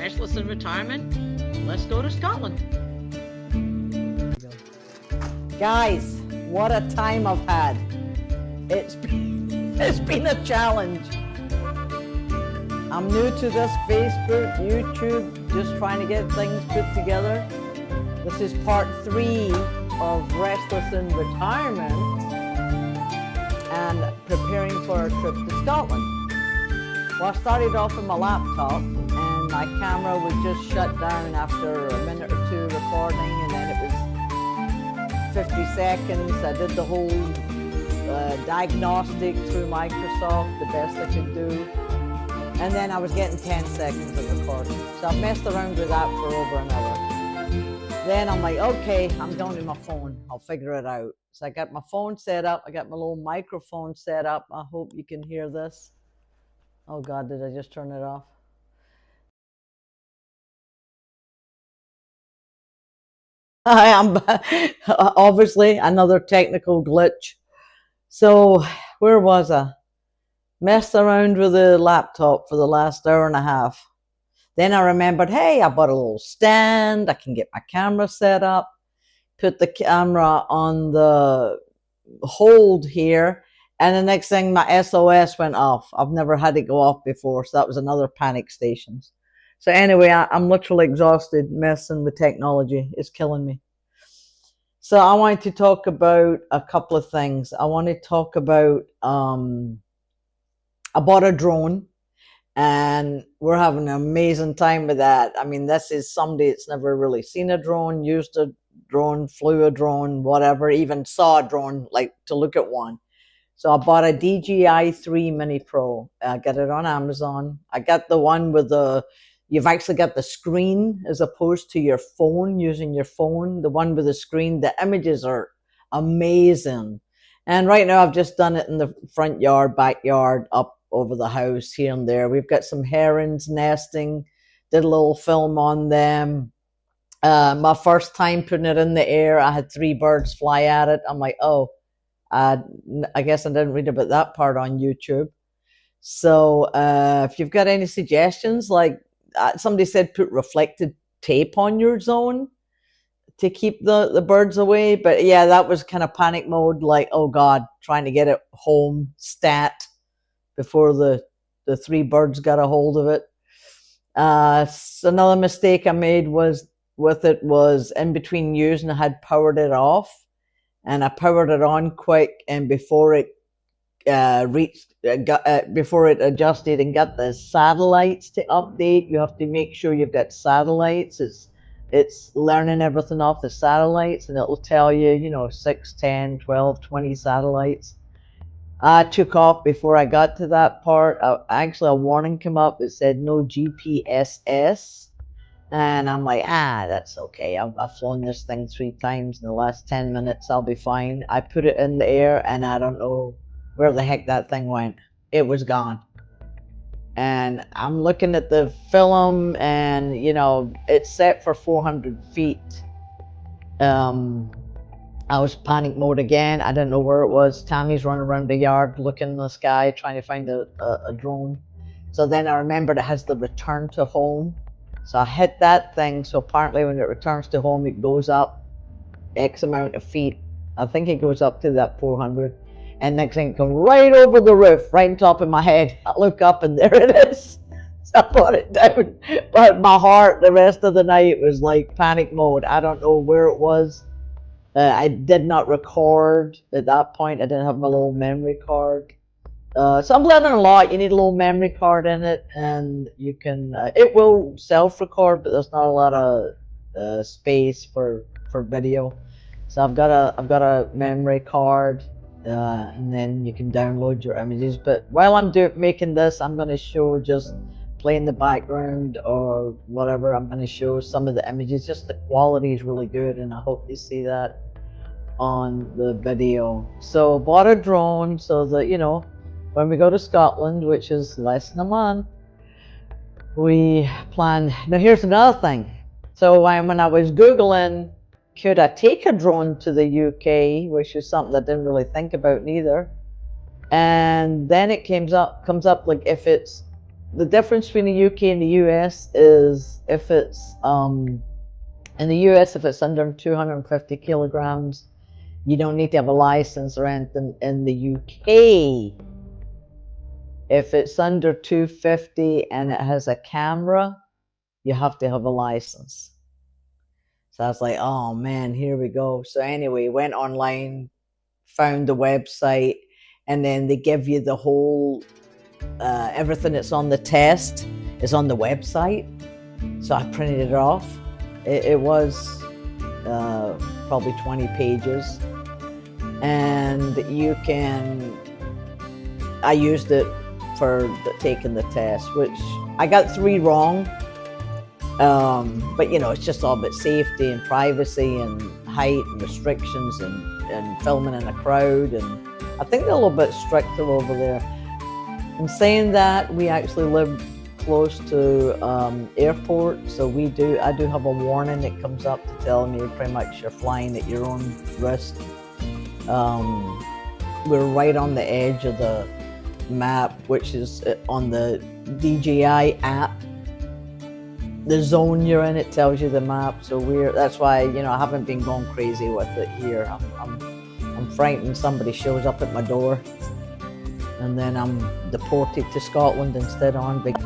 Restless in retirement? Let's go to Scotland. Guys, what a time I've had. It's been a challenge. I'm new to this Facebook, YouTube, just trying to get things put together. This is part 3 of Restless in retirement and preparing for a trip to Scotland. Well, I started off with my laptop and my camera was just shut down after a minute or two recording, and then it was 50 seconds. I did the whole diagnostic through Microsoft, the best I could do. And then I was getting 10 seconds of recording. So I messed around with that for over an hour. Then I'm like, okay, I'm going to my phone. I'll figure it out. So I got my phone set up. I got my little microphone set up. I hope you can hear this. Oh God, did I just turn it off? I am obviously another technical glitch. So where was I? Messed around with the laptop for the last hour and a half. Then I remembered, hey, I bought a little stand. I can get my camera set up, put the camera on the hold here. And the next thing, my SOS went off. I've never had it go off before, so that was another panic station. So anyway, I'm literally exhausted messing with technology. It's killing me. So I wanted to talk about a couple of things. I want to talk about, I bought a drone, and we're having an amazing time with that. I mean, this is somebody that's never really seen a drone, used a drone, flew a drone, whatever, even saw a drone, like to look at one. So I bought a DJI 3 Mini Pro. I got it on Amazon. I got the one with you've actually got the screen as opposed to your phone, using your phone. The one with the screen, the images are amazing. And right now I've just done it in the front yard, backyard, up over the house, here and there. We've got some herons nesting, did a little film on them. My first time putting it in the air, I had 3 birds fly at it. I'm like, oh, I guess I didn't read about that part on YouTube. So if you've got any suggestions, like somebody said, put reflected tape on your zone to keep the birds away. But yeah, that was kind of panic mode, like, oh God, trying to get it home stat before the 3 birds got a hold of it. So another mistake I made was in between using, I had powered it off. And I powered it on quick, and before it before it adjusted and got the satellites to update, you have to make sure you've got satellites. It's learning everything off the satellites, and it'll tell you, 6, 10, 12, 20 satellites. I took off before I got to that part. Actually, a warning came up that said no GPSS. And I'm like, that's okay. I've flown this thing 3 times in the last 10 minutes. I'll be fine. I put it in the air, and I don't know where the heck that thing went. It was gone. And I'm looking at the film, and, it's set for 400 feet. I was panic mode again. I didn't know where it was. Tammy's running around the yard looking in the sky, trying to find a drone. So then I remembered it has the return to home. So I hit that thing. So apparently when it returns to home, it goes up X amount of feet. I think it goes up to that 400. And next thing it comes right over the roof, right on top of my head. I look up and there it is. So I put it down. But my heart, the rest of the night, was like panic mode. I don't know where it was. I did not record at that point. I didn't have my little memory card. So I'm learning a lot. You need a little memory card in it, and you can. It will self-record, but there's not a lot of space for video. So I've got a memory card, and then you can download your images. But while I'm making this, I'm going to show just play in the background or whatever. I'm going to show some of the images. Just the quality is really good, and I hope you see that on the video. So bought a drone so that when we go to Scotland, which is less than a month, we plan. Now here's another thing. So when I was Googling, could I take a drone to the UK, which is something I didn't really think about neither. And then it comes up like if it's the difference between the UK and the US is if it's in the US, if it's under 250 kilograms, you don't need to have a license or anything. In the UK, if it's under 250 and it has a camera, you have to have a license. So I was like, oh man, here we go. So anyway, went online, found the website, and then they give you the whole, everything that's on the test is on the website. So I printed it off. It was probably 20 pages. And you can, I used it for taking the test, which I got 3 wrong. But you know, it's just all about safety and privacy and height and restrictions and filming in a crowd. And I think they're a little bit stricter over there. In saying that, we actually live close to airport, so I do have a warning that comes up to tell me pretty much you're flying at your own risk. We're right on the edge of the map, which is on the DJI app. The zone you're in, it tells you the map. So that's why, you know, I haven't been going crazy with it here. I'm frightened somebody shows up at my door and then I'm deported to Scotland instead on big.